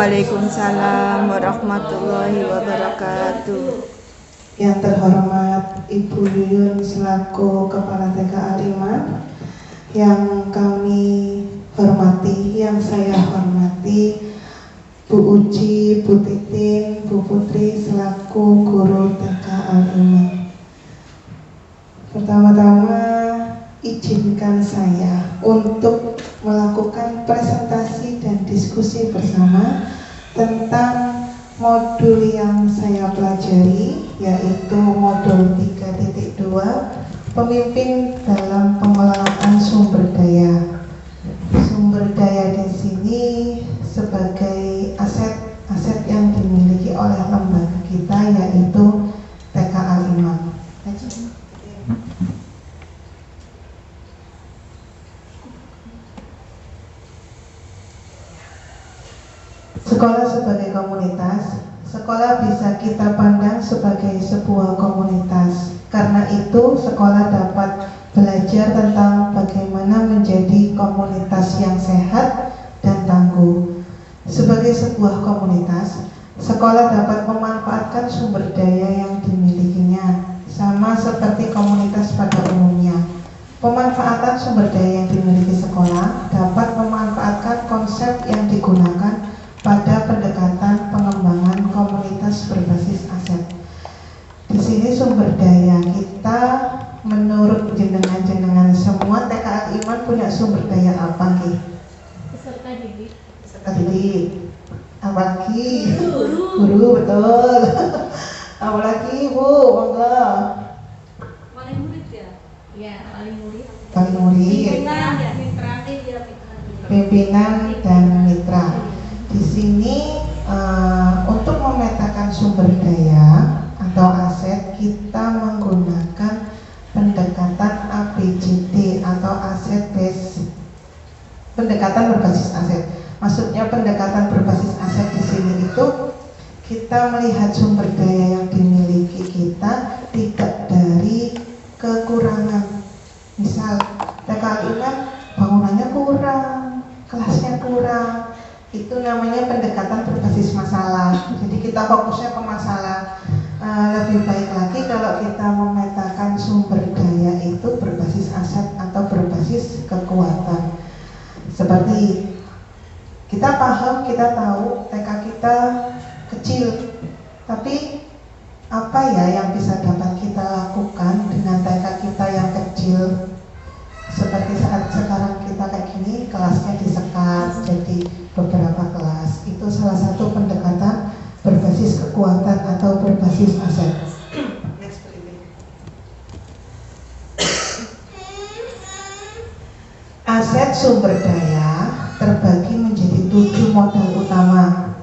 Waalaikumsalam warahmatullahi wabarakatuh. Yang terhormat Ibu Yuyun selaku Kepala TK Al-Iman, yang kami hormati, yang saya hormati Bu Uci, Bu Titin, Bu Putri selaku Guru TK Al-Iman. Pertama-tama izinkan saya untuk melakukan presentasi dan diskusi bersama tentang modul yang saya pelajari, yaitu modul 3.2 pemimpin dalam pengelolaan sumber daya. Sumber daya di sini sebagai aset yang dimiliki oleh lembaga kita, yaitu TK Al-Iman. Sekolah sebagai komunitas, sekolah bisa kita pandang sebagai sebuah komunitas. Karena itu, sekolah dapat belajar tentang bagaimana menjadi komunitas yang sehat dan tangguh. Sebagai sebuah komunitas, sekolah dapat memanfaatkan sumber daya yang dimilikinya, sama seperti komunitas pada umumnya. Pemanfaatan sumber daya yang dimiliki sekolah dapat memanfaatkan konsep yang digunakan pada pendekatan pengembangan komunitas berbasis aset. Di sini sumber daya kita menurut jenengan semua TK Al-Iman punya sumber daya apa nih? Peserta didik. Peserta didik. Apalagi guru betul. Apalagi Bu, monggo. Wali murid ya? Ya, wali murid. Wali murid. Pimpinan dan mitra. Di sini untuk memetakan sumber daya atau aset, kita menggunakan pendekatan ABCD atau aset base, pendekatan berbasis aset. Maksudnya pendekatan berbasis aset di sini itu kita melihat sumber daya yang dimiliki kita tidak dari kekurangan. Misal TK Al-Iman bangunannya kurang, kelasnya kurang. Itu namanya pendekatan berbasis masalah. Jadi kita fokusnya ke masalah. Lebih baik lagi kalau kita memetakan sumber daya itu berbasis aset atau berbasis kekuatan. Seperti kita paham, kita tahu TK kita kecil, tapi apa ya yang bisa dapat kita lakukan dengan TK kita yang kecil? Seperti saat sekarang kita kayak gini, kelasnya disekat jadi beberapa kelas. Itu salah satu pendekatan berbasis kekuatan atau berbasis aset. Aset sumber daya terbagi menjadi 7 modal utama.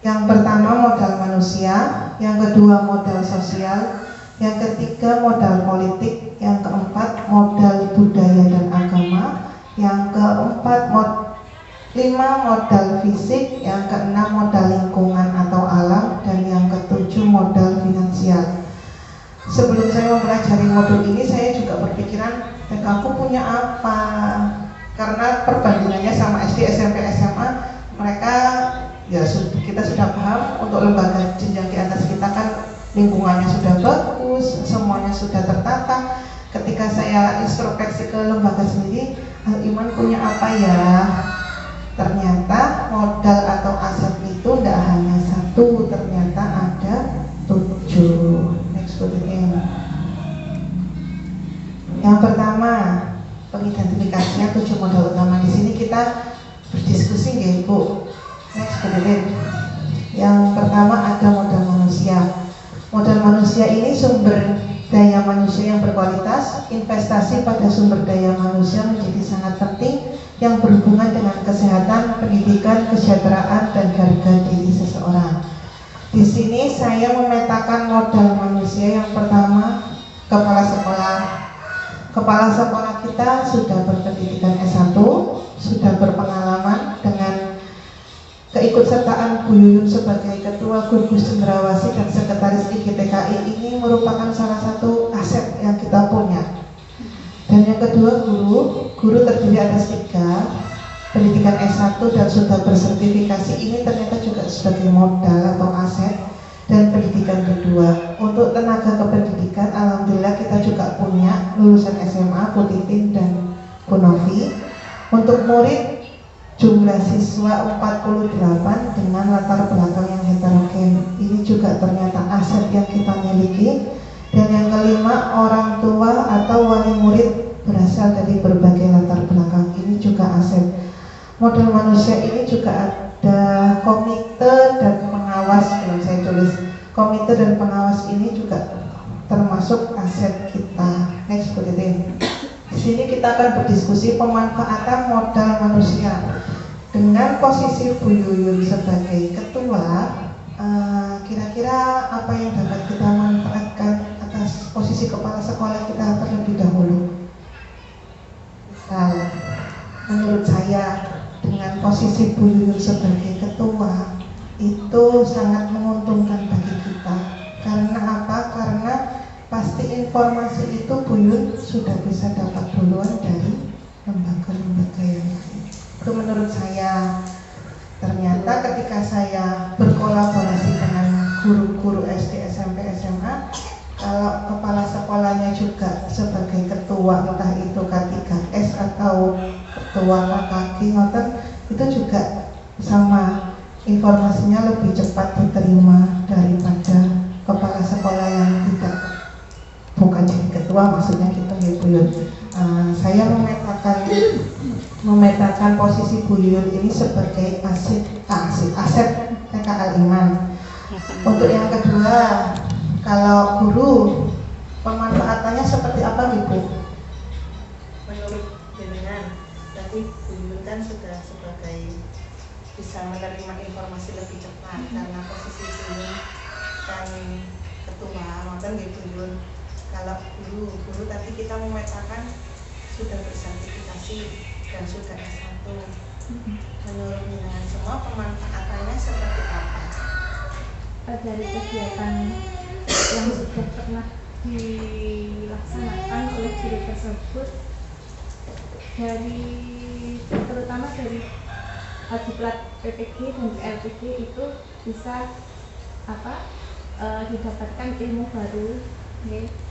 Yang pertama modal manusia, yang kedua modal sosial, yang ketiga modal politik, yang keempat modal budaya dan agama, yang keempat 5 modal fisik, yang keenam modal lingkungan atau alam, dan yang ketujuh modal finansial. Sebelum saya mempelajari modul ini, saya juga berpikiran TK aku punya apa, karena perbandingannya sama SD, SMP, SMA, mereka ya kita sudah paham untuk lembaga jenjang di atas kita kan lingkungannya sudah bagus, semuanya sudah tertata. Ketika saya introspeksi ke lembaga sendiri, Al-Iman punya apa ya? Ternyata modal atau aset itu tidak hanya satu, ternyata ada 7. Next again. Yang pertama, pengidentifikasinya 7 modal utama. Di sini kita berdiskusi ya Ibu. Next again. Yang pertama ada modal manusia. Modal manusia ini sumber daya manusia yang berkualitas. Investasi pada sumber daya manusia menjadi sangat penting yang berhubungan dengan kesehatan, pendidikan, kesejahteraan, dan harga diri seseorang. Di sini saya memetakan modal manusia. Yang pertama, kepala sekolah. Kepala sekolah kita sudah berpendidikan S1, sudah berpengalaman dengan keikutsertaan Bu Yuyun sebagai Ketua Gugus Cendrawasih dan Sekretaris IGTKI. Ini merupakan salah satu aset yang kita punya. Dan yang kedua, guru terdiri atas 3. pendidikan S1 dan sudah bersertifikasi ini ternyata juga sebagai modal atau aset. Dan pendidikan kedua, untuk tenaga kependidikan, alhamdulillah kita juga punya lulusan SMA, Bu Titin dan Bu Novi. Untuk murid, jumlah siswa 48 dengan latar belakang yang heterogen. Ini juga ternyata aset yang kita miliki. Dan yang kelima, orang tua atau wali murid berasal dari berbagai latar belakang. Ini juga aset. Model manusia ini juga ada komite dan pengawas. Kalau saya tulis komite dan pengawas ini juga termasuk aset kita. Next, Bu Titin. Di sini kita akan berdiskusi pemanfaatan modal manusia. Dengan posisi Bu Yuyun sebagai ketua, kira-kira apa yang dapat kita manfaatkan atas posisi kepala sekolah kita terlebih dahulu? Misal, menurut saya dengan posisi Bu Yuyun sebagai ketua itu sangat menguntungkan bagi kita. Karena apa? Karena pasti informasi itu Bu Yun sudah bisa dapat duluan dari lembaga-lembaga yang lain. Itu menurut saya. Ternyata ketika saya berkolaborasi dengan guru-guru SD, SMP, SMA, kalau kepala sekolahnya juga sebagai ketua, entah itu K3S atau ketua KKG, itu juga sama, informasinya lebih cepat diterima daripada kepala sekolah yang bukan jadi ketua, maksudnya kita Bu Yun. Saya memetakan posisi Bu Yun ini sebagai aset TK Al-Iman. Untuk yang kedua, kalau guru, pemanfaatannya seperti apa Bu? Menurut jenengan, tadi Bu Yun kan sudah sebagai bisa menerima informasi lebih cepat karena posisi Bu Yun kan ketua, maksudnya Bu Yun. Kalau guru tadi kita memetakan sudah bersertifikasi dan sudah S1. Menurut jenengan semua pemanfaatannya seperti apa? Dari kegiatan yang sudah pernah dilaksanakan oleh guru tersebut, terutama dari diklat PPG dan LPG itu bisa didapatkan ilmu baru.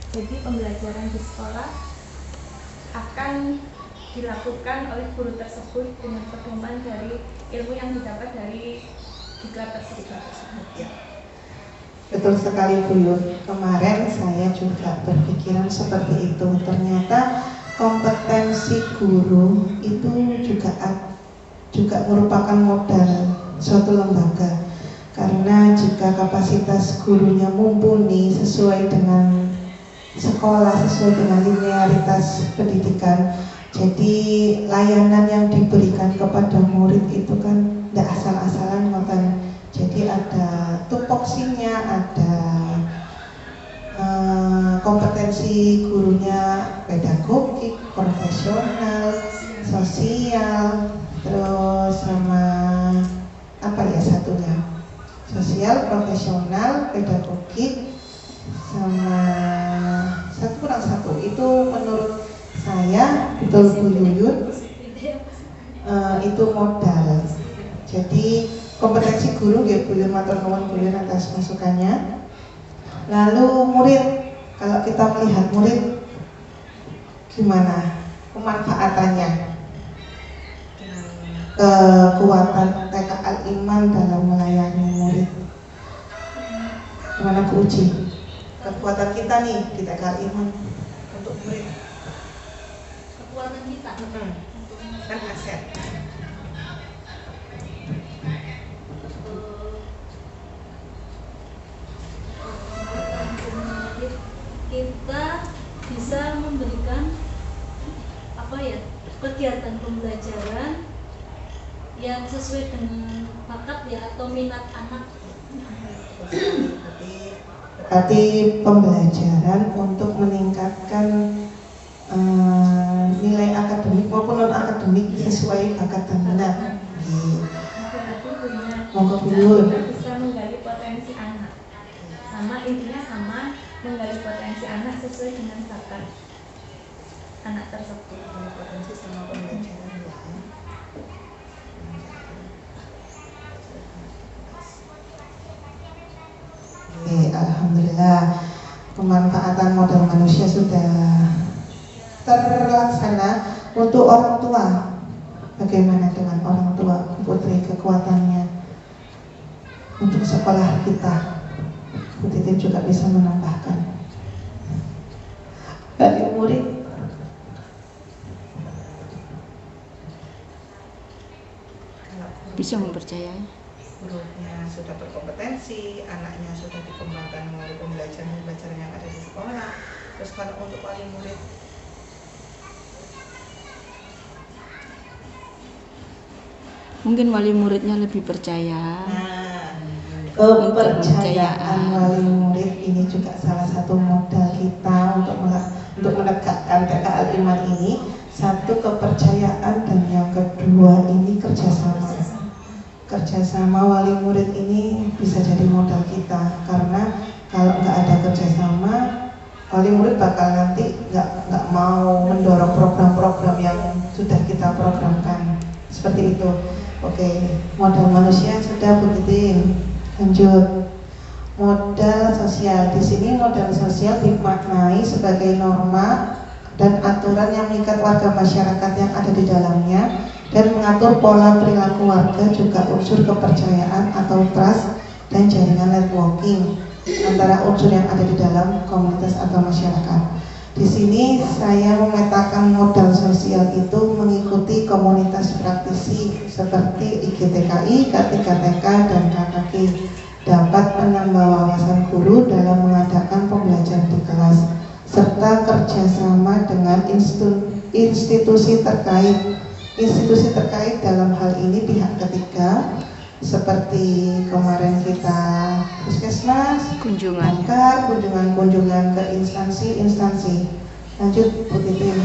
Jadi pembelajaran di sekolah akan dilakukan oleh guru tersebut dengan pedoman dari ilmu yang didapat dari diklat tersebut. Ya. Betul sekali Bu Yun. Kemarin saya juga berpikiran seperti itu. Ternyata kompetensi guru itu juga merupakan modal suatu lembaga. Karena jika kapasitas gurunya mumpuni sesuai dengan sekolah, sesuai dengan linearitas pendidikan, jadi layanan yang diberikan kepada murid itu kan tidak asal-asalan, jadi ada tupoksinya, ada kompetensi gurunya pedagogik, profesional, sosial, terus sama apa ya satunya, sosial, profesional, pedagogik, sama kurang satu. Itu menurut saya, betul Bu Yuyun, itu modal. Jadi kompetensi guru ya Bu Yuyun, matur nuwun Bu Yuyun atas masukannya. Lalu murid, kalau kita melihat murid gimana pemanfaatannya, kekuatan TK Al-Iman dalam melayani murid, gimana Bu Uci? Kekuatan kita nih di TK Al-Iman untuk murid. Kekuatan kita Kan aset. Kita bisa memberikan kegiatan pembelajaran yang sesuai dengan bakat atau minat anak. Berarti pembelajaran untuk meningkatkan nilai akademik maupun non akademik sesuai bakat dan minat. Monggo Bu. Bisa menggali potensi anak. Intinya sama, menggali potensi anak sesuai dengan bakat anak tersebut. Potensi sama pembelajaran ya. Oke, alhamdulillah pemanfaatan modal manusia sudah terlaksana. Untuk orang tua, bagaimana dengan orang tua Putri kekuatannya untuk sekolah kita? Bu Titin juga bisa menambahkan. Bagi murid, Bisa mempercayai. gurunya sudah berkompetensi, anaknya sudah dikembangkan melalui pembelajaran yang ada di sekolah. Terus kalau untuk wali murid, Mungkin wali muridnya lebih percaya. kepercayaan wali murid ini juga salah satu modal kita untuk menegakkan TKL Iman ini. Satu, kepercayaan, dan yang kedua ini kerjasama wali murid ini bisa jadi modal kita, karena kalau nggak ada kerjasama, wali murid bakal nanti nggak mau mendorong program-program yang sudah kita programkan seperti itu. Oke, modal manusia sudah begitu. Lanjut, modal sosial. Di sini modal sosial dimaknai sebagai norma dan aturan yang mengikat warga masyarakat yang ada di dalamnya dan mengatur pola perilaku warga, juga unsur kepercayaan atau trust dan jaringan networking antara unsur yang ada di dalam komunitas atau masyarakat. Di sini saya memetakan modal sosial itu mengikuti komunitas praktisi seperti IGTKI, K3TK, dan KKG, dapat menambah wawasan guru dalam mengadakan pembelajaran di kelas, serta kerjasama dengan institusi terkait. Institusi terkait dalam hal ini pihak ketiga, seperti kemarin kita puskesmas, Kunjungan. kunjungan ke instansi. Lanjut Bu Titin.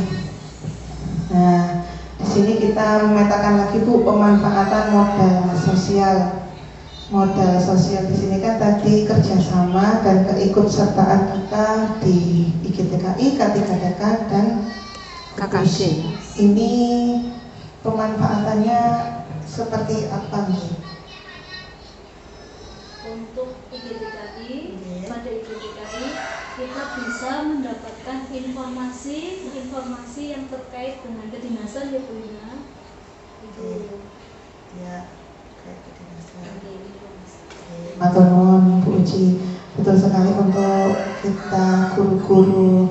Nah, di sini kita memetakan lagi Bu pemanfaatan modal sosial. Modal sosial di sini kan tadi kerjasama dan keikutsertaan kita di IGTKI, K3TK, dan KKG. Ini pemanfaatannya seperti apa nih? Untuk IGTKI, pada IGTKI kita bisa mendapatkan informasi yang terkait dengan kedinasan ya Bu ya. Itu ya kayak kedinasan. Matur nuwun Bu Uci. Betul sekali, untuk kita guru-guru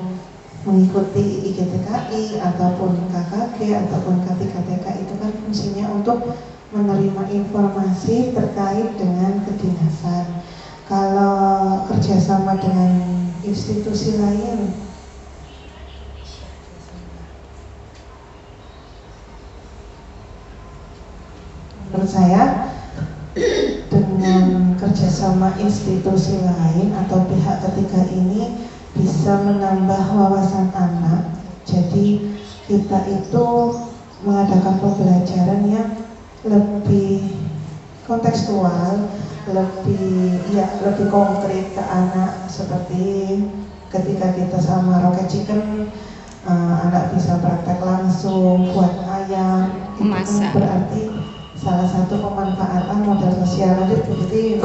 mengikuti IGTKI ataupun KKG ataupun K3TK itu kan fungsinya untuk menerima informasi terkait dengan kedinasan. Kalau kerjasama dengan institusi lain, menurut saya dengan kerjasama institusi lain atau pihak ketiga ini bisa menambah wawasan anak. Jadi kita itu mengadakan pembelajaran yang lebih kontekstual, lebih konkret ke anak. Seperti ketika kita sama Rocket Chicken, anak bisa praktek langsung buat ayam. Itu Memasak. berarti salah satu pemanfaatan modal sosial. Lanjut begitu.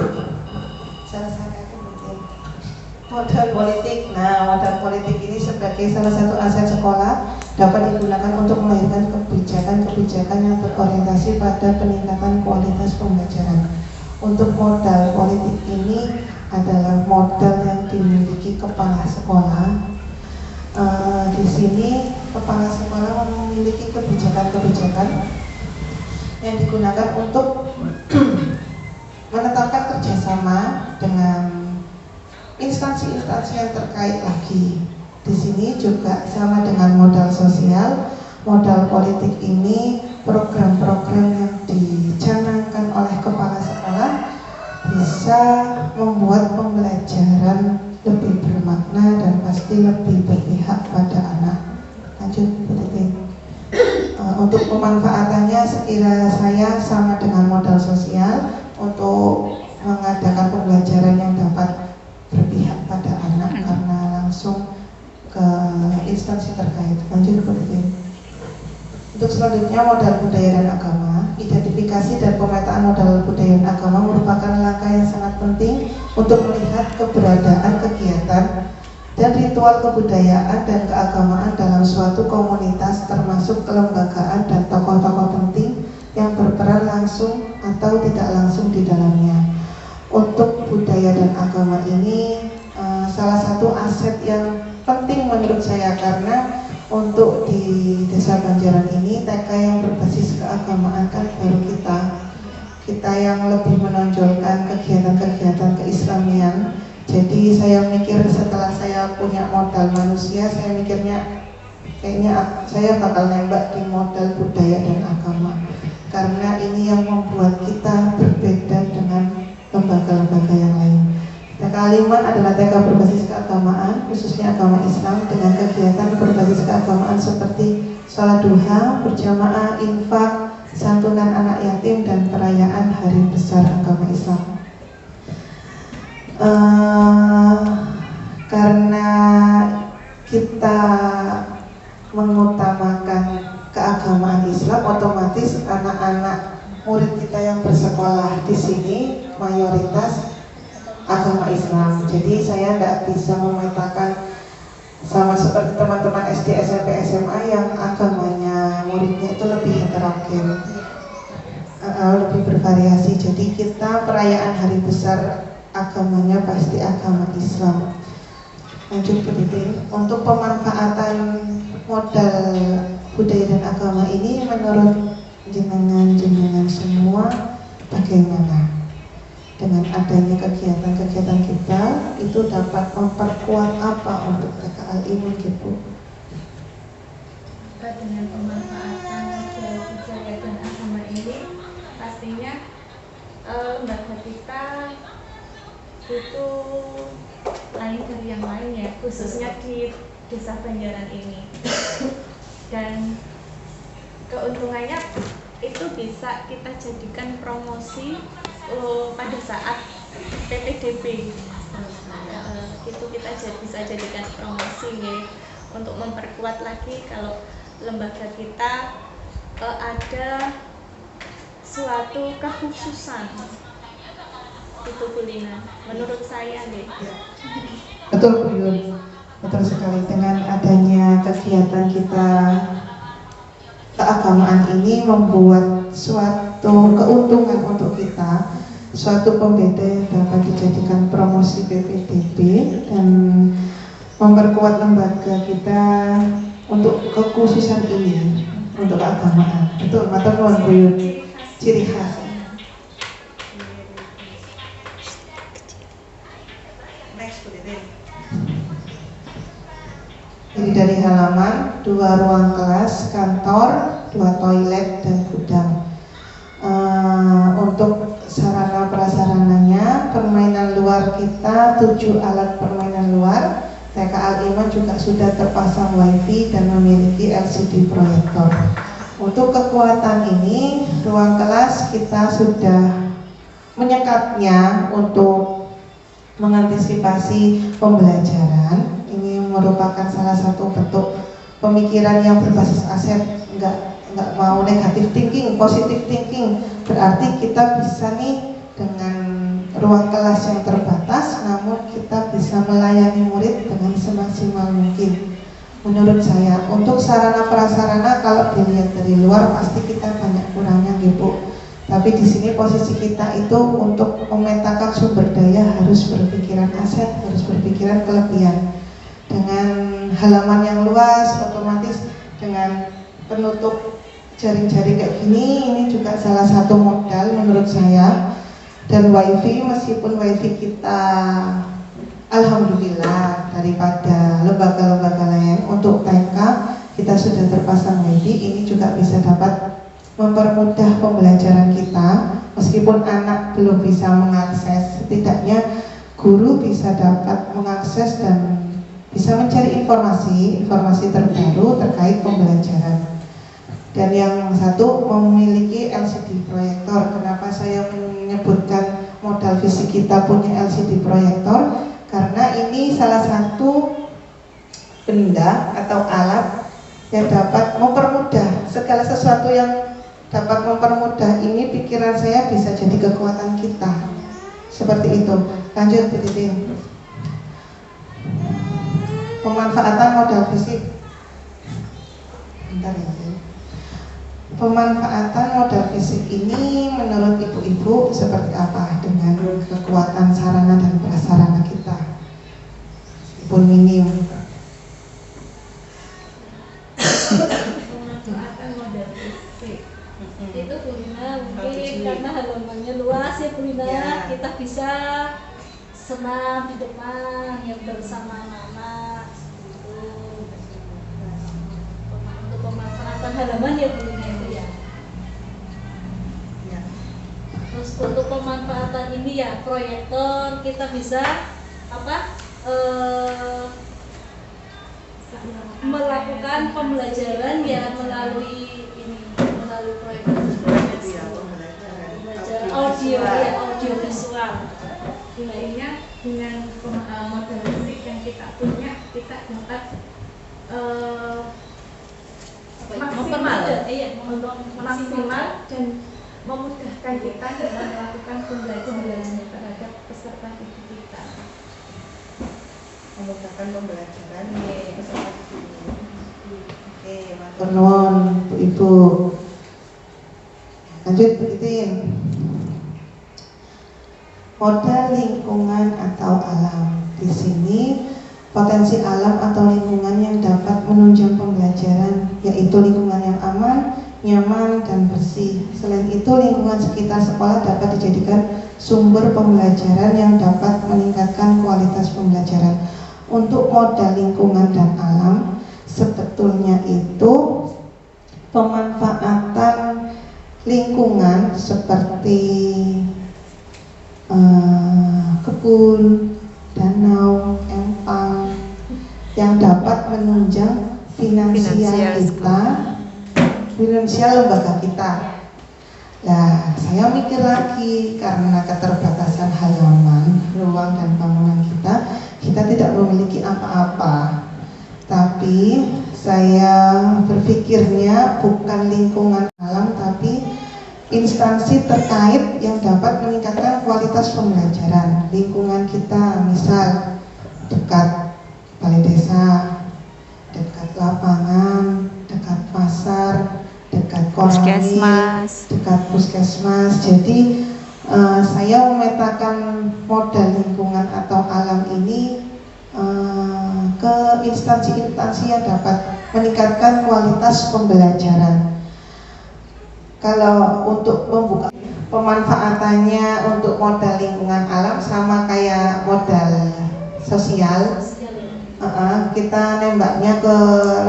Modal politik. Nah, modal politik ini sebagai salah satu aset sekolah dapat digunakan untuk melahirkan kebijakan-kebijakan yang berorientasi pada peningkatan kualitas pembelajaran. Untuk modal politik ini adalah modal yang dimiliki kepala sekolah. Di sini kepala sekolah memiliki kebijakan-kebijakan yang digunakan untuk menetapkan kerjasama dengan instansi-instansi yang terkait lagi. Di sini juga sama dengan modal sosial, modal politik ini program-program yang dicanangkan oleh kepala sekolah bisa membuat pembelajaran lebih bermakna dan pasti lebih berpihak pada anak. Lanjut Bu Titin. Untuk pemanfaatannya sekira saya sama dengan modal sosial untuk mengadakan pembelajaran yang dapat berpihak pada anak karena langsung ke instansi terkait. Lanjut Bu Titin. Untuk selanjutnya modal budaya dan agama. Identifikasi dan pemetaan modal budaya dan agama merupakan langkah yang sangat penting untuk melihat keberadaan kegiatan dan ritual kebudayaan dan keagamaan dalam suatu komunitas, termasuk kelembagaan dan tokoh-tokoh penting yang berperan langsung atau tidak langsung di dalamnya. Untuk budaya dan agama ini salah satu aset yang penting menurut saya, karena untuk di Desa Banjaran ini TK yang berbasis keagamaan kan baru kita yang lebih menonjolkan kegiatan-kegiatan keislamian. Jadi saya mikir setelah saya punya modal manusia, saya mikirnya kayaknya saya bakal nembak di modal budaya dan agama, karena ini yang membuat kita berbeda dengan lembaga-lembaga yang lain. TK Aliman adalah TK berbasis keagamaan, khususnya agama Islam, dengan kegiatan berbasis keagamaan seperti sholat duha, berjamaah, infak, santunan anak yatim, dan perayaan hari besar agama Islam. Karena kita mengutamakan keagamaan Islam, otomatis anak-anak murid kita yang bersekolah di sini mayoritas agama Islam. Jadi saya tidak bisa memetakan sama seperti teman-teman SD, SMP, SMA yang agamanya muridnya itu lebih heterogen, lebih bervariasi. Jadi kita perayaan hari besar agamanya pasti agama Islam. Lanjut ke detail. Untuk pemanfaatan modal budaya dan agama ini menurut jenengan semua bagaimana? Dengan adanya kegiatan-kegiatan kita itu dapat memperkuat apa untuk TK Al-Iman gitu? Dengan pemanfaatan modal budaya dan agama ini, pastinya lembaga kita itu lain dari yang lain ya, khususnya di Desa Banjaran ini. Dan keuntungannya itu bisa kita jadikan promosi pada saat PPDB. Itu kita bisa jadikan promosi ya, untuk memperkuat lagi kalau lembaga kita ada suatu kekhususan. Itu kuliner menurut saya nih. Betul Bu Yun, betul sekali. Dengan adanya kegiatan kita keagamaan ini membuat suatu keuntungan untuk kita, suatu pembeda yang dapat dijadikan promosi PPDB dan memperkuat lembaga kita untuk kekhususan ini untuk keagamaan. Betul, matur nuwun Bu Yun. Ciri khas. Jadi dari halaman, 2 ruang kelas, kantor, 2 toilet, dan gudang. Untuk sarana prasarananya, permainan luar kita 7 alat permainan luar. TK Al-Iman juga sudah terpasang wifi dan memiliki LCD proyektor. Untuk kekuatan ini, ruang kelas kita sudah menyekatnya untuk mengantisipasi pembelajaran. Ini merupakan salah satu bentuk pemikiran yang berbasis aset, nggak mau negatif thinking, positive thinking. Berarti kita bisa nih dengan ruang kelas yang terbatas, namun kita bisa melayani murid dengan semaksimal mungkin. Menurut saya, untuk sarana prasarana kalau dilihat dari luar pasti kita banyak kurangnya gitu. Tapi di sini posisi kita itu untuk memetakan sumber daya harus berpikiran aset, harus berpikiran kelebihan. Dengan halaman yang luas, otomatis dengan penutup jaring-jaring kayak gini, ini juga salah satu modal menurut saya. Dan wifi, meskipun wifi kita alhamdulillah daripada lembaga-lembaga lain, untuk TK kita sudah terpasang wifi, ini juga bisa dapat mempermudah pembelajaran kita. Meskipun anak belum bisa mengakses, setidaknya guru bisa dapat mengakses dan bisa mencari informasi terbaru terkait pembelajaran. Dan yang satu memiliki LCD proyektor. Kenapa saya menyebutkan modal fisik kita punya LCD proyektor? Karena ini salah satu benda atau alat yang dapat mempermudah segala sesuatu yang dapat mempermudah ini, pikiran saya bisa jadi kekuatan kita. Seperti itu. Lanjut Bu Titin. Pemanfaatan modal fisik. Bentar ya. Pemanfaatan modal fisik ini menurut ibu-ibu seperti apa dengan kekuatan sarana dan prasarana kita? Pun minim. Pemanfaatan modal fisik itu Bu Lina mungkin karena halamannya luas ya Bu Lina, Ya. kita bisa senam di depan yang bersama anak-anak gitu. Untuk pemanfaatan halaman ya Bu Lina itu ya. Ya. Terus untuk pemanfaatan ini ya proyektor kita bisa apa melakukan pembelajaran ya melalui proyektor Iya, pembelajaran pembelajaran audio ya audio visual. Intinya dengan modal fisik yang kita punya, kita dapat maksimal untuk maksimal dan memudahkan kita dalam melakukan pembelajaran terhadap peserta didik kita. memudahkan pembelajaran peserta didik. Oke, Matur nuwun Bu Ibu. Lanjut Bu Titin. Modal lingkungan atau alam. Di sini potensi alam atau lingkungan yang dapat menunjang pembelajaran yaitu lingkungan yang aman, nyaman, dan bersih. Selain itu, lingkungan sekitar sekolah dapat dijadikan sumber pembelajaran yang dapat meningkatkan kualitas pembelajaran. Untuk modal lingkungan dan alam, sebetulnya itu pemanfaatan lingkungan seperti kebun, danau, empang yang dapat menunjang finansial kita, finansial lembaga kita. Nah, saya mikir lagi karena keterbatasan halaman, ruang dan bangunan kita tidak memiliki apa-apa. Tapi saya berpikirnya bukan lingkungan alam, tapi instansi terkait yang dapat meningkatkan kualitas pembelajaran. Lingkungan kita misal dekat balai desa, dekat lapangan, dekat pasar, dekat koloni, dekat puskesmas. Jadi saya memetakan modal lingkungan atau alam ini ke instansi-instansi yang dapat meningkatkan kualitas pembelajaran. Kalau untuk membuka pemanfaatannya untuk modal lingkungan alam sama kayak modal sosial, kita nembaknya ke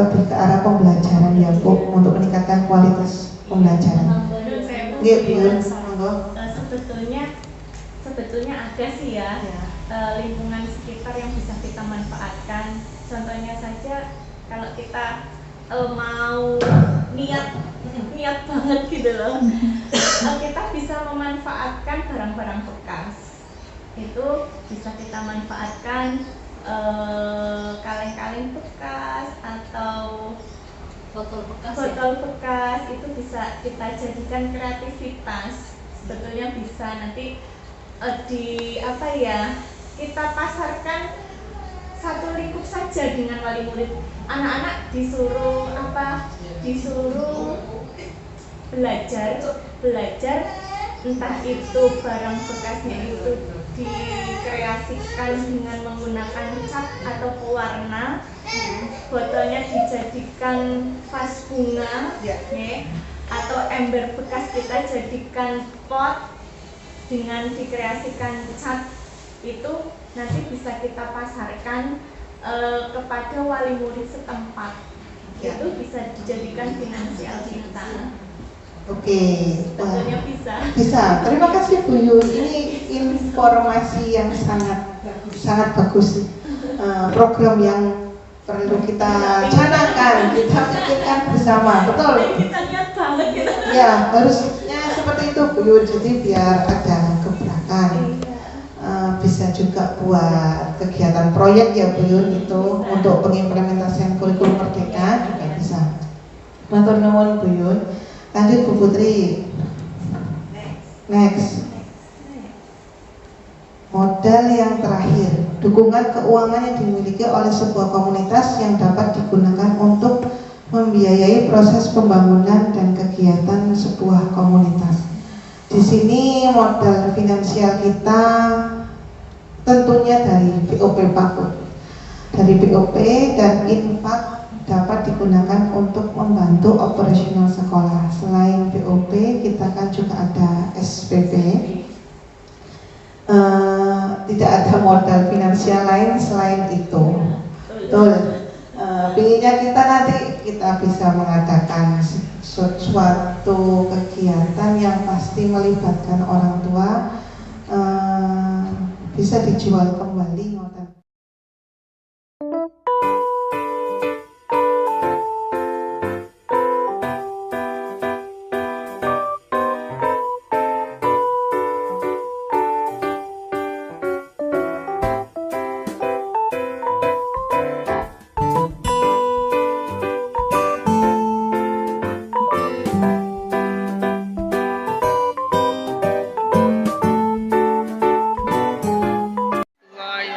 lebih ke arah pembelajaran ya Bu, untuk meningkatkan kualitas pembelajaran. Sebetulnya ada sih ya, lingkungan sekitar yang bisa kita manfaatkan. Contohnya saja kalau kita mau niat banget gitu loh, kita bisa memanfaatkan barang-barang bekas. Itu bisa kita manfaatkan kaleng-kaleng bekas atau botol bekas itu bisa kita jadikan kreativitas. Sebetulnya bisa nanti kita pasarkan satu lingkup saja dengan wali murid. Anak-anak disuruh belajar entah itu barang bekasnya itu dikreasikan dengan menggunakan cat atau pewarna, botolnya dijadikan vas bunga, atau ember bekas kita jadikan pot dengan dikreasikan cat. Itu nanti bisa kita pasarkan kepada wali murid setempat. Itu bisa dijadikan finansial kita. Oke, Tentunya bisa. Terima kasih Bu Yun. Ini informasi yang sangat bagus. Program yang perlu kita canangkan, kita pikirkan bersama. Betul. Kita lihat banget gitu. Ya, harusnya seperti itu Bu Yun. Jadi biar ada gebrakan. Bisa juga buat kegiatan proyek ya Bu Yun itu untuk pengimplementasian kurikulum merdeka juga bisa. Matur nuwun Bu Yun. Lanjut Bu Putri. Next. modal yang terakhir, dukungan keuangan yang dimiliki oleh sebuah komunitas yang dapat digunakan untuk membiayai proses pembangunan dan kegiatan sebuah komunitas. Di sini modal finansial kita tentunya dari BOP PAKUD. Dari BOP dan infak dapat digunakan untuk membantu operasional sekolah. Selain BOP, kita kan juga ada SPP. Tidak ada modal finansial lain selain itu. Betul. Pinginnya kita nanti kita bisa mengadakan suatu kegiatan yang pasti melibatkan orang tua, bisa dijual kembali modal.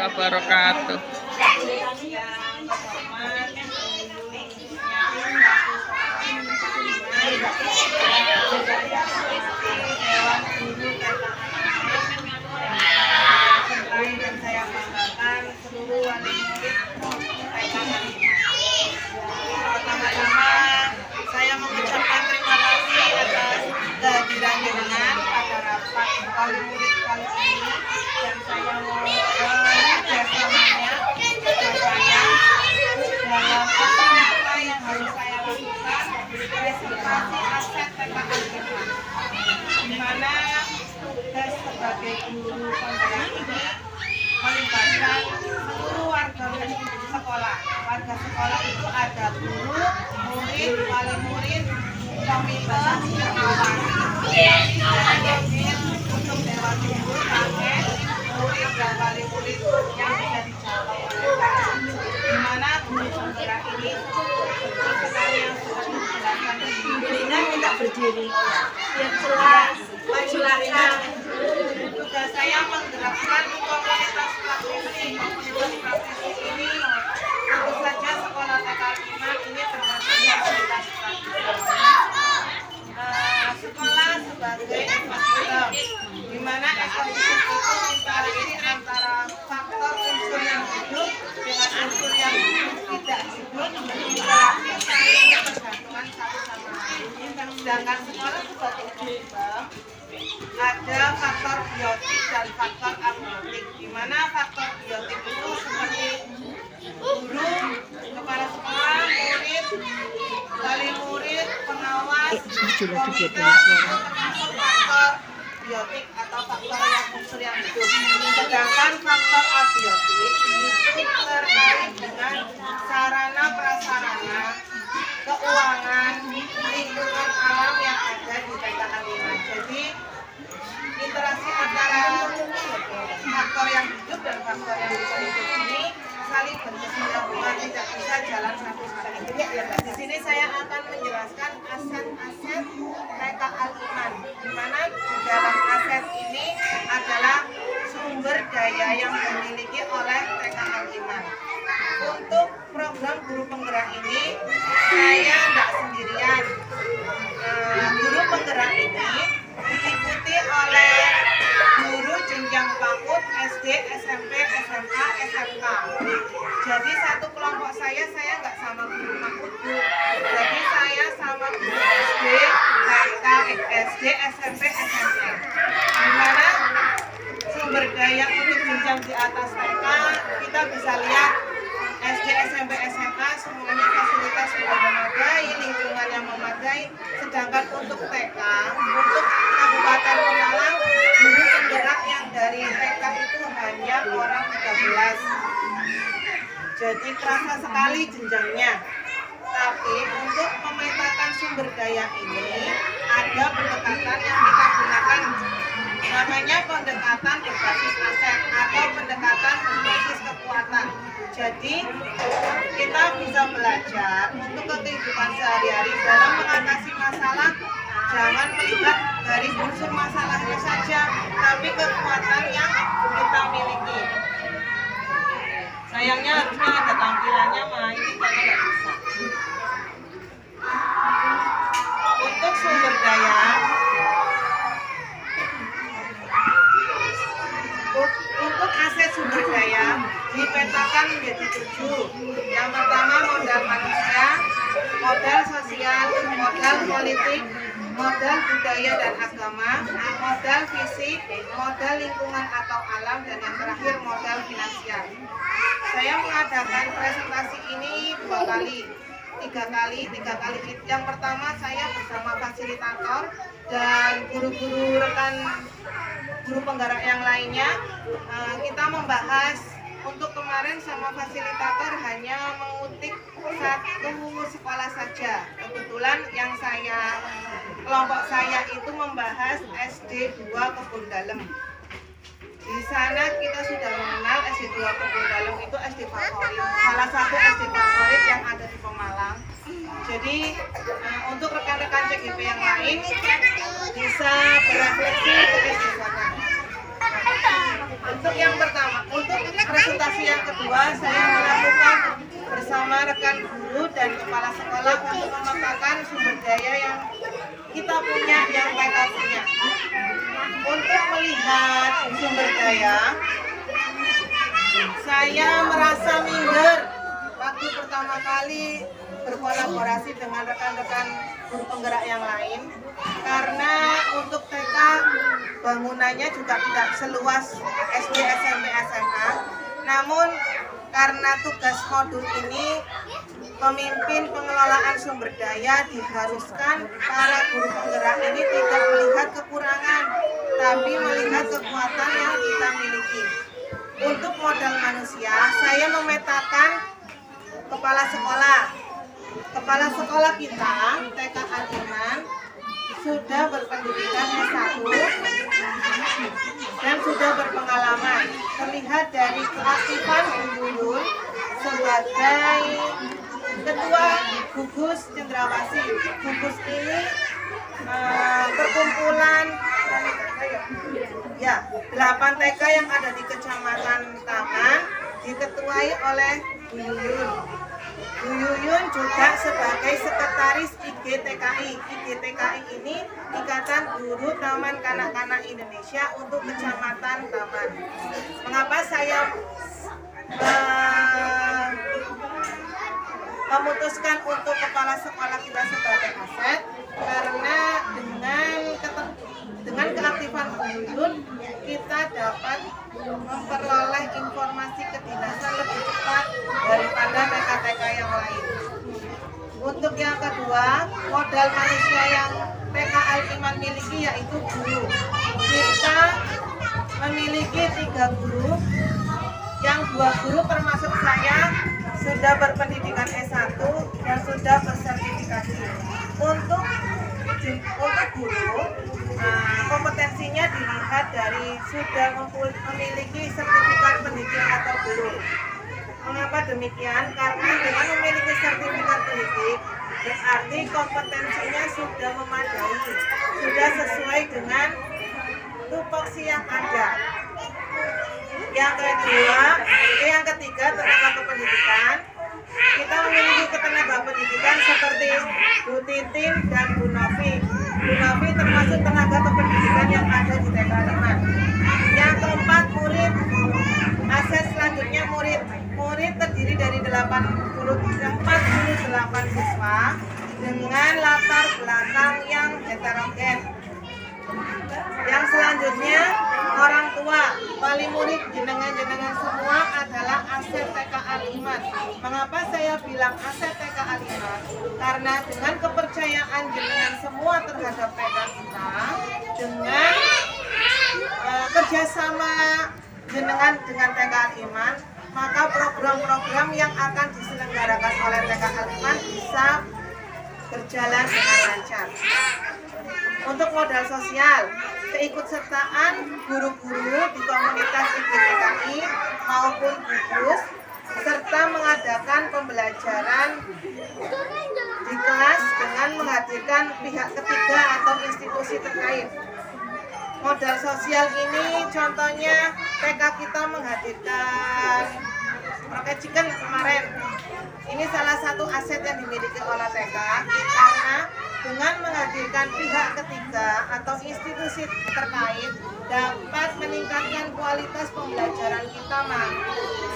Wabarakatuh. Saya banggakan seluruh wali murid pertama-tama saya mengucapkan terima kasih atas kehadiran jenengan pada rapat wali murid kali ini, dan saya mau kerjasamanya saya dalam apa yang harus saya lakukan presentasi aset TKA kita, di mana tugas sebagai guru penggerak ini melibatkan seluruh warga sekolah. Warga sekolah itu ada guru, murid, wali murid, komite, pengawas. Jadi saya yakin untuk dewan guru, kakek, murid dan wali murid yang bisa dicapai oleh saya. Di mana guru penggerak ini sekali yang sudah dijelaskan dirinya minta berdiri yang jelas. Tugas saya menggerakkan komunitas praktisi. Komunitas praktisi ini tentu saja sekolah TK 5 ini termasuk komunitas praktisi. Sekolah sebagai ekosistem, di mana ekosistem itu antara faktor unsur yang hidup dengan unsur yang tidak hidup, berinteraksi saling bergantungan satu sama lain. Sedangkan sekolah sebagai ekosistem ada faktor biotik dan faktor abiotik, di mana faktor biotik itu seperti guru, kepala sekolah, murid, wali murid, pengawas, komite, termasuk faktor biotik atau faktor yang unsur yang hidup. Sedangkan faktor abiotik itu terkait dengan sarana prasarana, keuangan, lingkungan alam yang ada di TKA 5. Jadi interaksi antara faktor yang hidup dan faktor yang bisa hidup ini saling berkesinambungan, tidak bisa jalan satu sama lain. Di sini saya akan menjelaskan aset-aset TKA 5, di mana di dalam aset ini adalah sumber daya yang dimiliki oleh TKA 5. Untuk program guru penggerak ini saya tidak sendirian. Guru penggerak ini diikuti oleh guru jenjang PAKUD SD, SMP, SMA, SMK. Jadi satu kelompok saya nggak sama guru PAKUD, Bu. Jadi saya sama guru SD, TK, SD, SMP, SMA. Dimana sumber daya untuk jenjang di atas TK kita bisa lihat SD, SMP, SMA semuanya fasilitas sudah memadai, lingkungan yang memadai. Sedangkan untuk TK, untuk Kabupaten Pemalang, guru penggerak yang dari TK itu hanya orang 13. Jadi terasa sekali jenjangnya. Tapi untuk memetakan sumber daya ini ada pendekatan yang kita gunakan, namanya pendekatan berbasis aset atau pendekatan berbasis kekuatan. Jadi kita bisa belajar untuk kehidupan sehari-hari dalam mengatasi masalah. Jangan melihat dari unsur masalahnya saja, tapi kekuatan yang kita miliki Sayangnya harusnya ada tampilannya, mah ini kayaknya nggak bisa. Untuk sumber daya, untuk aset sumber daya dipetakan menjadi 7. Yang pertama modal manusia, modal sosial, modal politik, modal budaya dan agama, modal fisik, modal lingkungan atau alam, dan yang terakhir modal finansial. Saya mengadakan presentasi ini 2 kali, 3 kali. Yang pertama saya bersama fasilitator dan guru penggerak yang lainnya. Kita membahas, untuk kemarin sama fasilitator hanya mengutip 1 sekolah saja. Kebetulan yang kelompok saya itu membahas SD 2 Kebun Dalem. Di sana kita sudah mengenal SD 2 Kebun Dalem itu SD favorit, salah satu SD favorit yang ada di Pemalang. Jadi untuk rekan-rekan CGP yang lain bisa berefleksi ke SD sana. Untuk yang pertama, untuk presentasi yang kedua, saya melakukan bersama rekan guru dan kepala sekolah untuk memetakan sumber daya yang kita punya, yang mereka punya. Untuk melihat sumber daya, saya merasa minder waktu pertama kali berkolaborasi dengan rekan-rekan guru penggerak yang lain, karena untuk TK bangunannya juga tidak seluas SD, SMP, SMA. Namun karena tugas modul ini pemimpin pengelolaan sumber daya diharuskan para guru penggerak ini tidak melihat kekurangan, tapi melihat kekuatan yang kita miliki. Untuk modal manusia, saya memetakan kepala sekolah. Kepala sekolah kita, TK Al-Iman, sudah berpendidikan S1 dan sudah berpengalaman. Terlihat dari keaktifan Bu Yuyun sebagai Ketua Gugus Cendrawasih. Gugus ini perkumpulan 8 TK yang ada di Kecamatan Taman, diketuai oleh Bu Yuyun. Bu Yuyun juga sebagai sekretaris IGTKI. IGTKI ini Ikatan Guru Taman Kanak-Kanak Indonesia untuk Kecamatan Taman. Mengapa saya memutuskan untuk kepala sekolah kita sebagai aset? Karena dengan keaktifan Bu Yuyun, kita dapat memperoleh informasi kedinasan lebih cepat daripada TK-TK yang lain. Untuk yang kedua, modal manusia yang TK Al-Iman miliki yaitu guru. Kita memiliki 3 guru, yang 2 guru termasuk saya sudah berpendidikan S1 dan sudah bersertifikasi. Untuk guru, kompetensinya dilihat dari sudah memiliki sertifikat pendidik atau belum. Mengapa demikian? Karena dengan memiliki sertifikat pendidik berarti kompetensinya sudah memadai, sudah sesuai dengan tupoksi yang ada. Yang ketiga tenaga kependidikan. Kita memiliki ketenaga pendidikan seperti Bu Titin dan Bu Novi. Bu Novi termasuk tenaga kependidikan yang ada di TK Al-Iman. Yang keempat, murid. Aset selanjutnya murid. Murid terdiri dari 48 siswa dengan latar belakang yang heterogen. Yang selanjutnya orang tua, wali murid, jenengan semua adalah aset TK Al-Iman. Mengapa saya bilang aset TK Al-Iman? Karena dengan kepercayaan jenengan semua terhadap TK kita, dengan kerjasama jenengan dengan TK Al-Iman, maka program-program yang akan diselenggarakan oleh TK Al-Iman bisa berjalan dengan lancar. Untuk modal sosial, keikutsertaan guru-guru di komunitas IGTKI maupun gugus, serta mengadakan pembelajaran di kelas dengan menghadirkan pihak ketiga atau institusi terkait. Modal sosial ini contohnya TK kita menghadirkan Rocket Chicken kemarin ini salah satu aset yang dimiliki oleh TK karena dengan menghadirkan pihak ketiga atau institusi terkait dapat meningkatkan kualitas pembelajaran kita, Mak.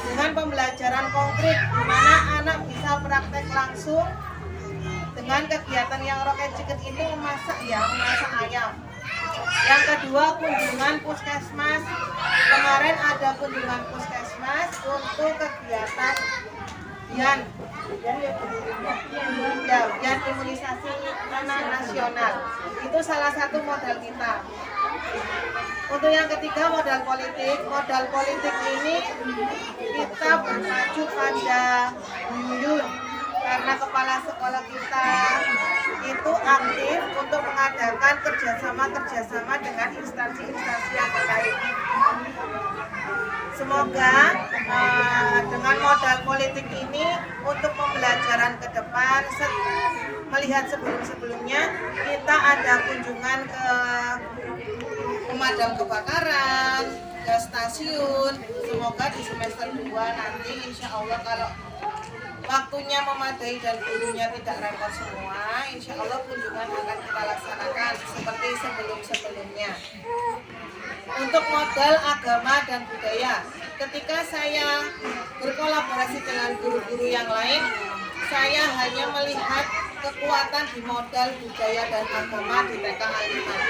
Dengan pembelajaran konkret di mana anak bisa praktek langsung dengan kegiatan yang Rocket Chicken itu memasak ayam. Yang kedua, kunjungan puskesmas. Kemarin ada kunjungan puskesmas untuk kegiatan Yan imunisasi anak nasional. Itu salah satu modal kita. Untuk yang ketiga, modal politik. Modal politik ini kita berpacu pada Yuyun karena kepala sekolah kita itu aktif untuk mengadakan kerjasama dengan instansi-instansi yang terkait. Semoga dengan modal politik ini untuk pembelajaran ke depan, melihat sebelum-sebelumnya kita ada kunjungan ke pemadam kebakaran, ke stasiun. Semoga di semester 2 nanti insya Allah kalau waktunya memadai dan gurunya tidak repot semua, insya Allah kunjungan akan kita laksanakan seperti sebelum-sebelumnya. Untuk modal agama dan budaya, ketika saya berkolaborasi dengan guru-guru yang lain, saya hanya melihat kekuatan di modal budaya dan agama di TK Al-Iman.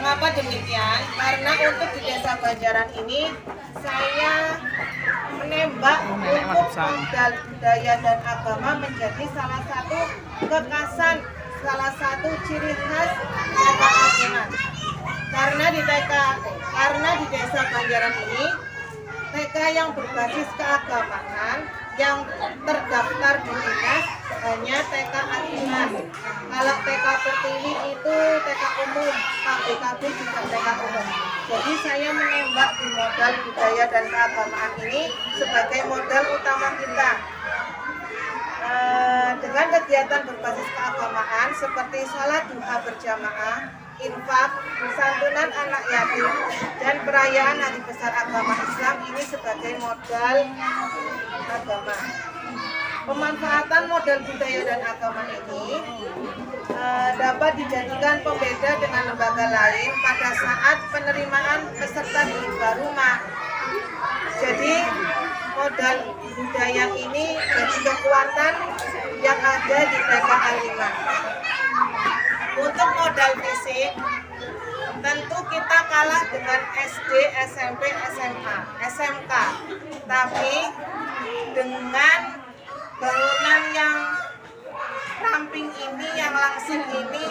Mengapa demikian? Karena untuk di Desa Banjaran ini saya menembak untuk modal budaya dan agama menjadi salah satu kekhasan, salah satu ciri khas TK Al-Iman. Karena di Desa Banjaran ini TK yang berbasis keagamaan yang terdaftar di dinas hanya TK Al-Iman. Kalau TK Pertiwi itu TK umum, KBKB juga TK umum. Jadi saya menembak di modal budaya dan keagamaan ini sebagai modal utama kita. Dengan kegiatan berbasis keagamaan seperti sholat duha berjamaah, infak, santunan anak yatim, dan perayaan hari besar agama Islam ini sebagai modal agama. Pemanfaatan modal budaya dan agama ini dapat dijadikan pembeda dengan lembaga lain pada saat penerimaan peserta didik baru, Mak. Jadi modal budaya ini jadi kekuatan yang ada di TK Al-Iman. Untuk modal fisik, tentu kita kalah dengan SD, SMP, SMA, SMK. Tapi dengan bangunan yang ramping ini, yang langsing ini,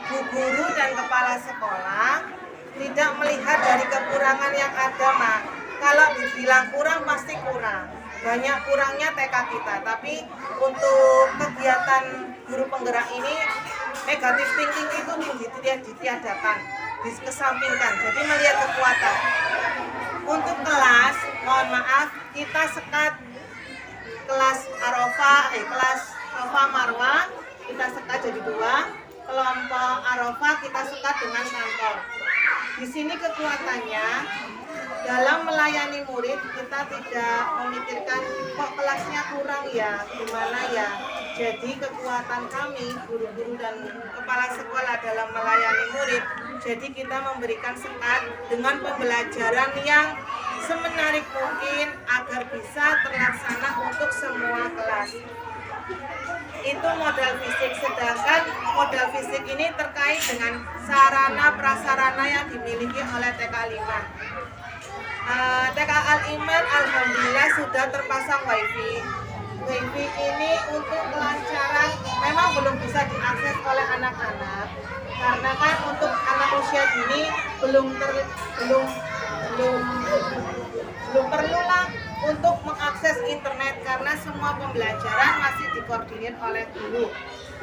Bu Guru dan Kepala Sekolah tidak melihat dari kekurangan yang ada, Mak. Kalau dibilang kurang, pasti kurang. Banyak kurangnya TK kita, tapi untuk kegiatan guru penggerak ini negatif thinking itu ditiadakan, dikesampingkan. Jadi melihat kekuatan. Untuk kelas, mohon maaf, kita sekat kelas kelas Arafah Marwah, kita sekat jadi 2. Kelompok Arafah kita sekat dengan kantor. Di sini kekuatannya dalam melayani murid, kita tidak memikirkan kok kelasnya kurang ya, gimana ya. Jadi kekuatan kami, guru-guru dan kepala sekolah dalam melayani murid, jadi kita memberikan sekat dengan pembelajaran yang semenarik mungkin agar bisa terlaksana untuk semua kelas. Itu modal fisik, sedangkan modal fisik ini terkait dengan sarana prasarana yang dimiliki oleh TK Al-Iman. TK Al-Iman alhamdulillah sudah terpasang wifi. Wifi ini untuk kelancaran memang belum bisa diakses oleh anak-anak karena kan untuk anak usia dini belum perlulah untuk mengakses internet karena semua pembelajaran masih dikoordinir oleh guru.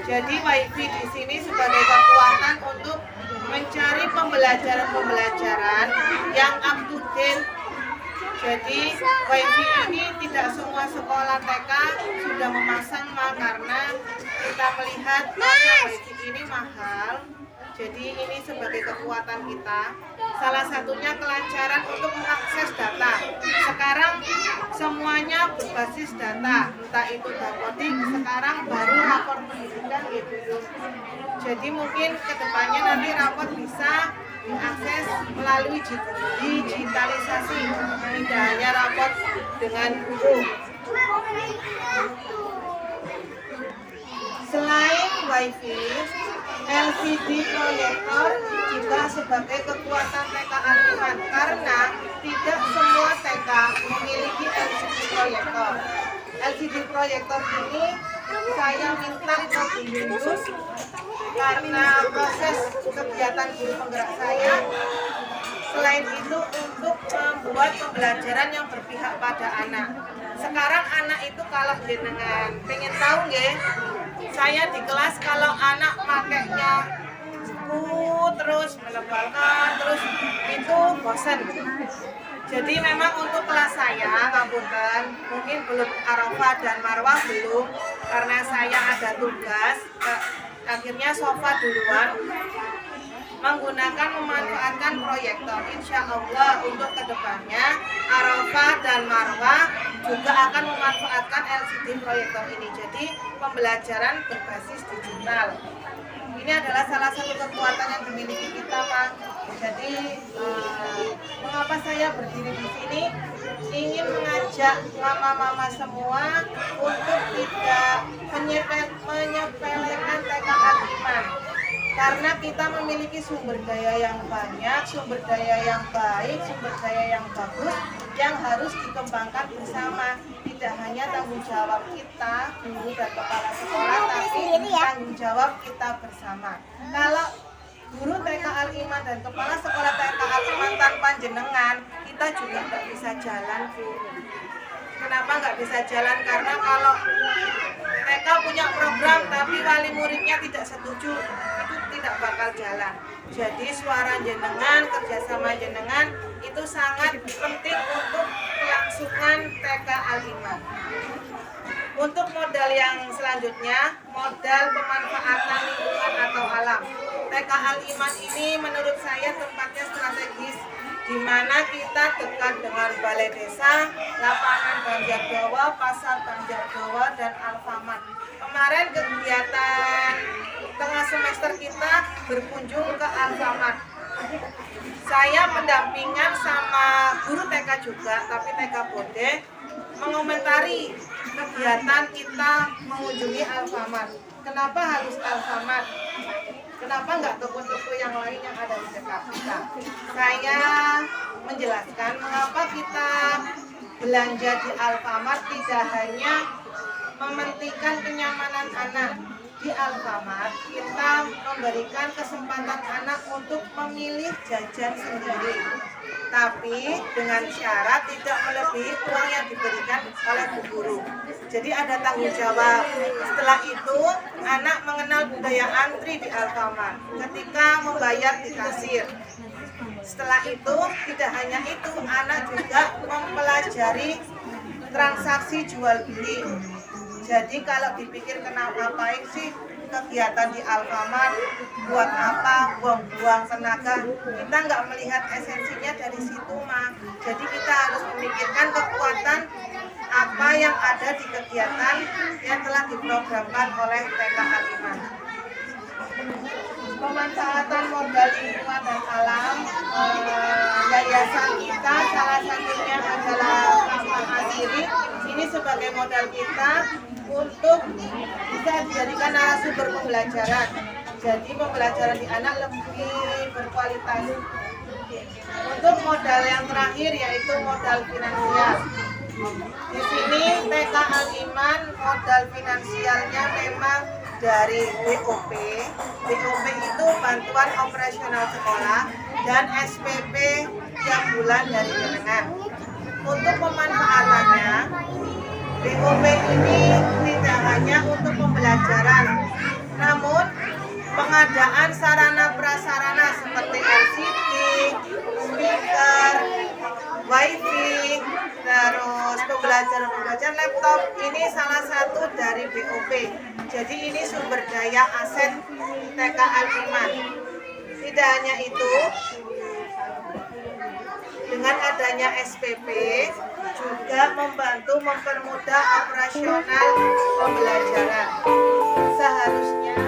Jadi wifi di sini sebagai kekuatan untuk mencari pembelajaran yang up to date. Jadi wifi ini tidak semua sekolah TK sudah memasang, karena kita melihat wifi ini mahal. Jadi ini sebagai kekuatan kita. Salah satunya kelancaran untuk mengakses data. Sekarang semuanya berbasis data, entah itu dapodik, sekarang baru rapor pendidikan gitu. Jadi mungkin kedepannya nanti rapor bisa diakses melalui digitalisasi, tidak hanya rapor dengan buku. Selain WiFi, LCD proyektor juga sebagai kekuatan TK Al-Iman karena tidak semua TK memiliki LCD proyektor. LCD proyektor ini saya minta ke Yunus karena proses kegiatan guru penggerak saya. Selain itu untuk membuat pembelajaran yang berpihak pada anak. Sekarang anak itu kalau jenengan pengen tahu nggih, saya di kelas kalau anak makainya terus melebalkan terus itu bosan. Jadi memang untuk kelas saya ngapunten, mungkin belum Arafah dan Marwah belum karena saya ada tugas. Akhirnya Sofa duluan memanfaatkan proyektor. Insya Allah untuk kedepannya Arafah dan Marwah juga akan memanfaatkan LCD proyektor ini. Jadi pembelajaran berbasis digital. Ini adalah salah satu kekuatan yang dimiliki kita, Pak. Jadi mengapa saya berdiri di sini? Ingin mengajak mama-mama semua untuk tidak menyepelekan TK Al-Iman. Karena kita memiliki sumber daya yang banyak, sumber daya yang baik, sumber daya yang bagus yang harus dikembangkan bersama. Tidak hanya tanggung jawab kita, guru dan kepala sekolah, tapi tanggung jawab kita bersama. Kalau guru TK Al-Iman dan kepala sekolah TK Al-Iman tanpa jenengan, kita juga nggak bisa jalan, Bu. Kenapa nggak bisa jalan? Karena kalau TK punya program tapi wali muridnya tidak setuju, itu tidak bakal jalan. Jadi suara jenengan, kerjasama jenengan itu sangat penting untuk kelangsungan TK Al-Iman. Untuk modal yang selanjutnya, modal pemanfaatan lingkungan atau alam. TK Al-Iman ini menurut saya tempatnya strategis, di mana kita dekat dengan balai desa, lapangan Banjardawa, pasar Banjardawa, dan Alfamart. Kemarin kegiatan tengah semester kita berkunjung ke Alfamart. Saya pendampingan sama guru TK juga, tapi TK Bode, mengomentari kegiatan kita mengunjungi Alfamart. Kenapa harus Alfamart? Kenapa nggak toko-toko yang lain yang ada di dekat kita? Saya menjelaskan mengapa kita belanja di Alfamart tidak hanya mementingkan kenyamanan anak. Di Alfamart kita memberikan kesempatan anak untuk memilih jajan sendiri, tapi dengan syarat tidak melebihi uang yang diberikan oleh bu guru. Jadi ada tanggung jawab. Setelah itu anak mengenal budaya antri di Alfamart ketika membayar di kasir. Setelah itu tidak hanya itu, anak juga mempelajari transaksi jual beli. Jadi kalau dipikir kenapa ngapain sih kegiatan di Alfamart, buat apa, buang-buang tenaga, kita nggak melihat esensinya dari situ, Ma. Jadi kita harus memikirkan kekuatan apa yang ada di kegiatan yang telah diprogramkan oleh TK Al-Iman. Pemanfaatan modal lingkungan dan alam, yayasan kita salah satunya adalah Rahmat Asiri. Ini sebagai modal kita untuk bisa dijadikan narasumber pembelajaran. Jadi pembelajaran di anak lebih berkualitas. Untuk modal yang terakhir yaitu modal finansial. Di sini TK Al-Iman modal finansialnya memang dari BOP. BOP itu bantuan operasional sekolah dan SPP tiap bulan dari jenengan. Untuk pemanfaatannya, BOP ini tidak hanya untuk pembelajaran, namun pengadaan sarana prasarana seperti LCD, speaker, WiFi, terus pembelajaran laptop ini salah satu dari BOP. Jadi ini sumber daya aset TK Al-Iman. Tidak hanya itu, dengan adanya SPP juga membantu mempermudah operasional pembelajaran. Seharusnya